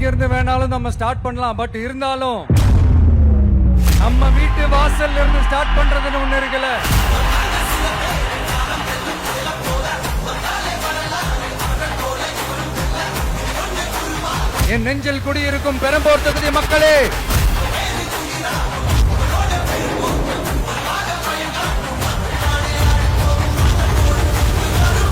இருந்து வேணாலும் நம்ம ஸ்டார்ட் பண்ணலாம். பட் இருந்தாலும் நம்ம வீட்டு வாசல்ல இருந்து ஸ்டார்ட் பண்றதுன்னு ஒண்ணு இருக்குல்ல. என் நெஞ்சில் குடியிருக்கும் பெரம்பூர் தொகுதி மக்களே,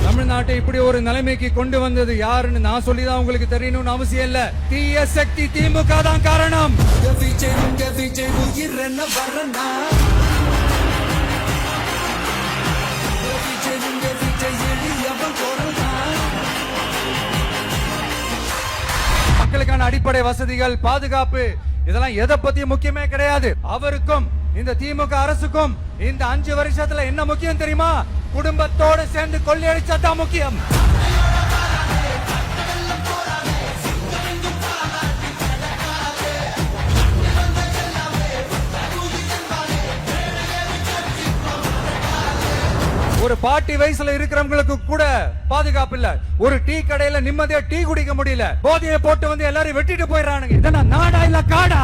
தமிழ்நாட்டை இப்படி ஒரு நிலைமைக்கு கொண்டு வந்தது யாருன்னு நான் சொல்லிதான் உங்களுக்கு தெரியணும்னு அவசியம் இல்ல. தீய சக்தி திமுக தான் காரணம். மக்களுக்கான அடிப்படை வசதிகள், பாதுகாப்பு, இதெல்லாம் எதை பத்தி முக்கியமே கிடையாது. அவருக்கும் இந்த திமுக அரசுக்கும் இந்த 5 வருஷத்துல என்ன முக்கியம் தெரியுமா? குடும்பத்தோடு சேர்ந்து கொள்ளையடிச்சதான் முக்கியம். ஒரு பாட்டி வயசுல இருக்கிறவங்களுக்கு கூட பாதுகாப்பு இல்ல. ஒரு டீ கடையில நிம்மதியா டீ குடிக்க முடியல. போதையை போட்டு வந்து எல்லாரும் வெட்டிட்டு போயிடறானுங்க. இதெல்லாம் நாடா இல்ல காடா?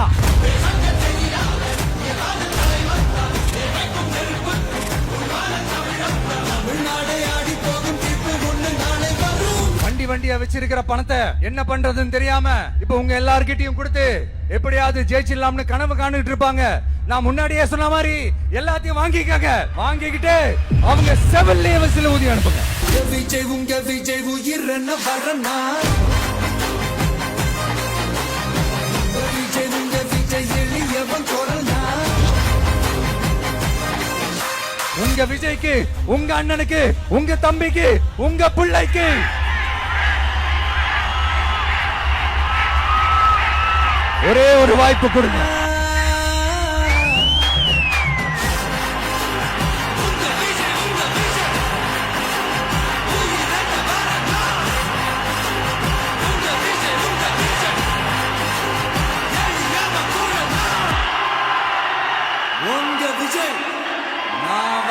வண்டியா வச்சிருக்கிற பணத்தை என்ன பண்றதுன்னு தெரியாம இப்ப உங்க எல்லார்கிட்டயும் கொடுத்து எப்படியாவது ஜெயிச்சிடலாம்னு கனவு காணிட்டு இருப்பாங்க. நான் முன்னாடியே சொன்ன மாதிரி எல்லாத்தையும் வாங்கிக்கங்க. வாங்கிக்கிட்டு அவங்க செவல்லே வயசுல ஊதி அனுப்புங்க. உங்க விஜய்க்கு, உங்க அண்ணனுக்கு, உங்க தம்பிக்கு, உங்க பிள்ளைக்கு ஒரே ஒரு வாய்ப்பு கொடுங்க. உங்க விஜய் நான்